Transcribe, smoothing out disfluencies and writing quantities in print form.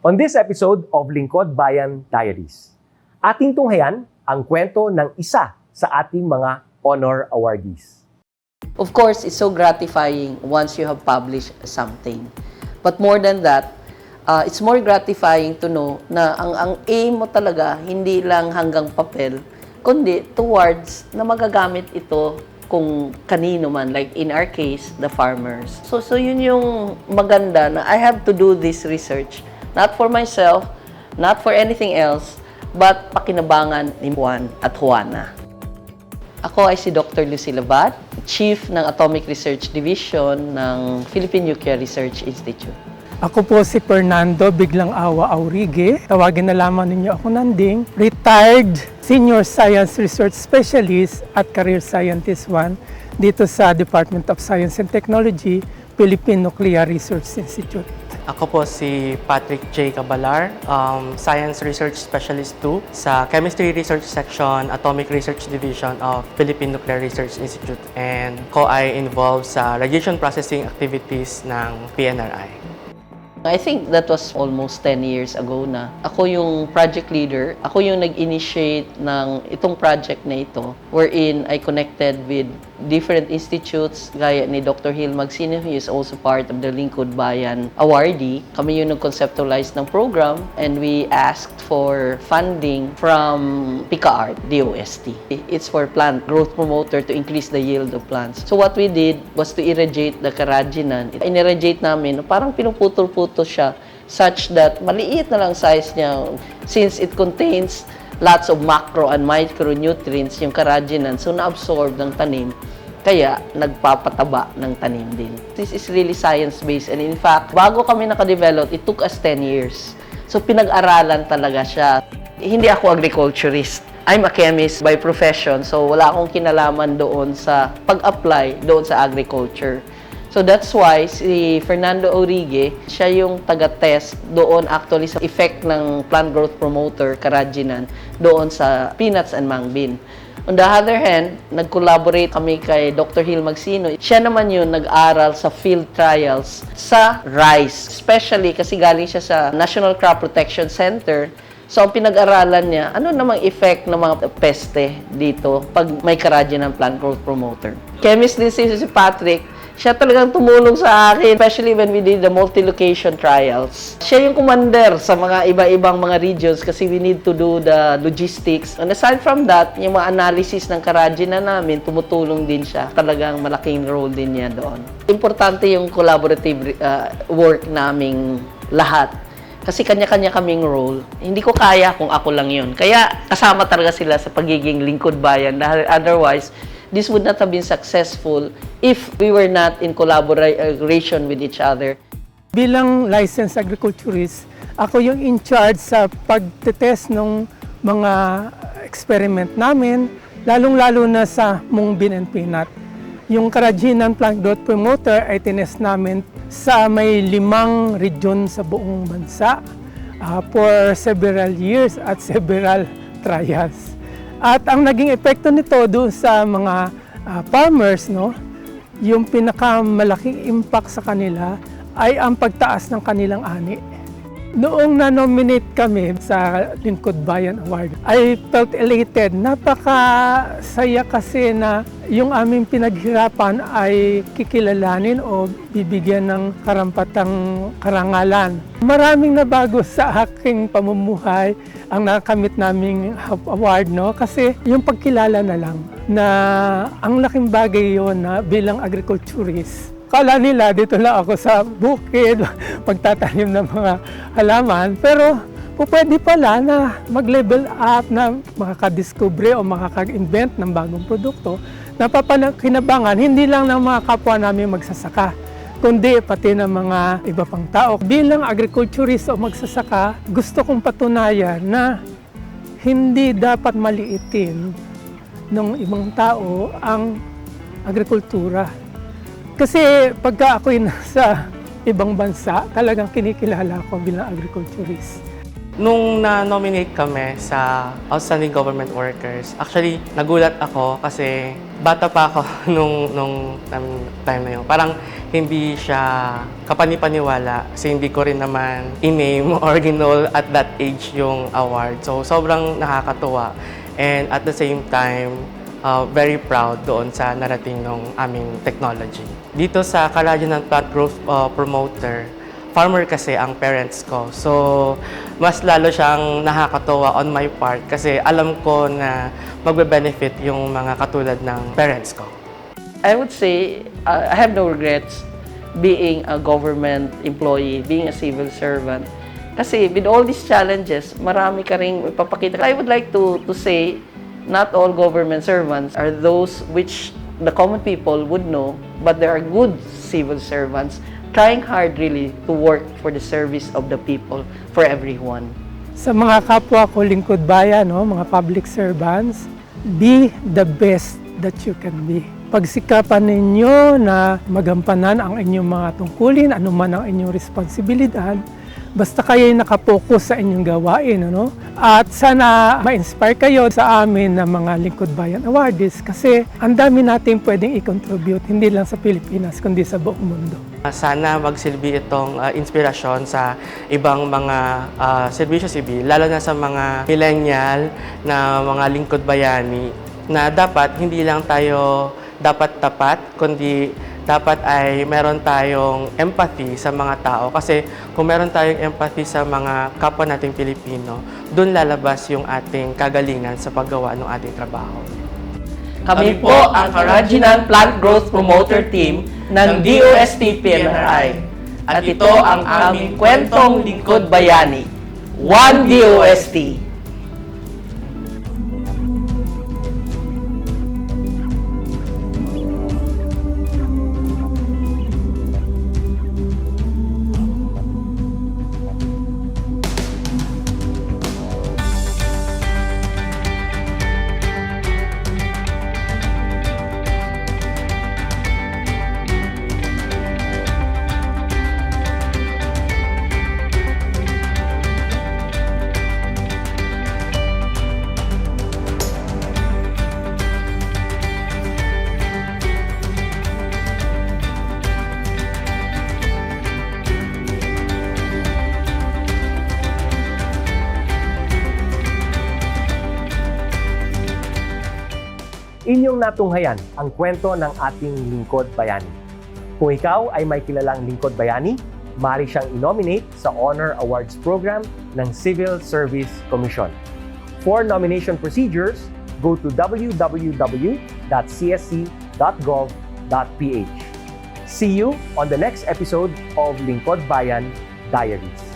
On this episode of Lingkod Bayan Diaries, ating tunghayan ang kwento ng isa sa ating mga honor awardees. Of course, it's so gratifying once you have published something. But more than that, it's more gratifying to know na ang aim mo talaga hindi lang hanggang papel, kundi towards na magagamit ito kung kanino man, like in our case, the farmers. So yun yung maganda na I have to do this research, not for myself, not for anything else, but pakinabangan ni Juan at Juana. Ako ay si Dr. Lucy Labat, Chief ng Atomic Research Division ng Philippine Nuclear Research Institute. Ako po si Fernando Biglang Awa Aurigue. Tawagin na lamang ninyo ako Nanding. Retired Senior Science Research Specialist at Career Scientist 1 dito sa Department of Science and Technology, Philippine Nuclear Research Institute. Ako po si Patrick J. Cabalar, Science Research Specialist 2 sa Chemistry Research Section, Atomic Research Division of Philippine Nuclear Research Institute, and ko ay involved sa radiation processing activities ng PNRI. I think that was almost 10 years ago na. Ako yung project leader. Ako yung nag-initiate ng itong project na ito wherein I connected with different institutes gaya ni Dr. Hill Magsino, who is also part of the Lingkod Bayan awardee. Kami yung nag-conceptualize ng program and we asked for funding from PICAART, DOST. It's for plant growth promoter to increase the yield of plants. So what we did was to irradiate the carrageenan. In-irradiate namin, parang pinuputol-putol siya such that maliit na lang size niya since it contains lots of macro and micronutrients yung carrageenan, so na-absorb ng tanim, kaya nagpapataba ng tanim din. This is really science-based, and in fact, bago kami nakadevelop, it took us 10 years. So pinag-aralan talaga siya. Hindi ako agriculturist. I'm a chemist by profession, so wala akong kinalaman doon sa pag-apply doon sa agriculture. So that's why si Fernando Aurigue, siya yung taga-test doon actually sa effect ng plant growth promoter, carrageenan, doon sa peanuts and mung bean. On the other hand, nag-collaborate kami kay Dr. Hill Magsino. Siya naman yun nag-aral sa field trials sa rice. Especially kasi galing siya sa National Crop Protection Center. So, ang pinag-aralan niya, ano namang effect ng mga peste dito pag may carrageenan plant growth promoter. Chemist din si Patrick. Siya talagang tumulong sa akin, especially when we did the multi-location trials. Siya yung commander sa mga iba-ibang mga regions kasi we need to do the logistics. And aside from that, yung mga analysis ng carrageenan namin, tumutulong din siya. Talagang malaking role din niya doon. Importante yung collaborative work naming lahat. Kasi kanya-kanya kaming role. Hindi ko kaya kung ako lang yun. Kaya kasama talaga sila sa pagiging lingkod bayan. Dahil otherwise, this would not have been successful if we were not in collaboration with each other. Bilang licensed agriculturist, ako yung in charge sa pagtetest ng mga experiment namin, lalong-lalo na sa mung bean and peanut. Yung carrageenan plant growth promoter ay tinest namin sa may 5 region sa buong bansa for several years at several trials. At ang naging epekto nito doon sa mga farmers, no, yung pinakamalaking impact sa kanila ay ang pagtaas ng kanilang ani. Noong na-nominate kami sa Lingkod Bayan Award, I felt elated. Napakasaya kasi na yung aming pinaghirapan ay kikilalanin o bibigyan ng karampatang karangalan. Maraming nabago sa aking pamumuhay ang nakamit naming award, no? Kasi yung pagkilala na lang na ang laking bagay yon na bilang agriculturist. Kala nila dito lang ako sa bukid, magtatanim ng mga halaman, pero pwede pala na mag-level up na makakadiscover o makaka-invent ng bagong produkto na kinabangan hindi lang ng mga kapwa namin magsasaka, kundi pati ng mga iba pang tao. Bilang agriculturist o magsasaka, gusto kong patunayan na hindi dapat maliitin ng ibang tao ang agrikultura. Kasi pagka ako'y nasa ibang bansa, talagang kinikilala ko bilang agriculturist. Nung na-nominate kami sa Outstanding Government Workers, actually, nagulat ako kasi bata pa ako nung time na yun. Parang hindi siya kapanipaniwala kasi hindi ko rin naman in-name or ginol at that age yung award. So, sobrang nakakatuwa. And at the same time, very proud doon sa narating ng aming technology. Dito sa Kalayaan Plant Growth Promoter, farmer kasi ang parents ko. So, mas lalo siyang nakakatuwa on my part kasi alam ko na magbe-benefit yung mga katulad ng parents ko. I would say I have no regrets being a government employee, being a civil servant. Kasi with all these challenges, marami ka ring ipapakita. I would like to say, not all government servants are those which the common people would know, but there are good civil servants trying hard really to work for the service of the people, for everyone. Sa mga kapwa ko lingkod bayan, no, mga public servants, be the best that you can be. Pagsikapan ninyo na magampanan ang inyong mga tungkulin, anuman ang inyong responsibilidad, basta kayo'y nakapokus sa inyong gawain. Ano? At sana ma-inspire kayo sa amin na mga Lingkod Bayan Awardees kasi ang dami natin pwedeng i-contribute, hindi lang sa Pilipinas, kundi sa buong mundo. Sana magsilbi itong inspirasyon sa ibang mga serbisyo sibil, lalo na sa mga millennial na mga lingkod bayani, na dapat hindi lang tayo dapat tapat, kundi dapat ay meron tayong empathy sa mga tao. Kasi kung meron tayong empathy sa mga kapwa nating Pilipino, doon lalabas yung ating kagalingan sa paggawa ng ating trabaho. Kami po ang Kalayaan Plant Growth Promoter Team ng DOST PNRI. At ito ang aming kwentong lingkod bayani. One DOST! Inyong natunghayan ang kwento ng ating lingkod bayani. Kung ikaw ay may kilalang lingkod bayani, maaari siyang i-nominate sa Honor Awards Program ng Civil Service Commission. For nomination procedures, go to www.csc.gov.ph. See you on the next episode of Lingkod Bayan Diaries.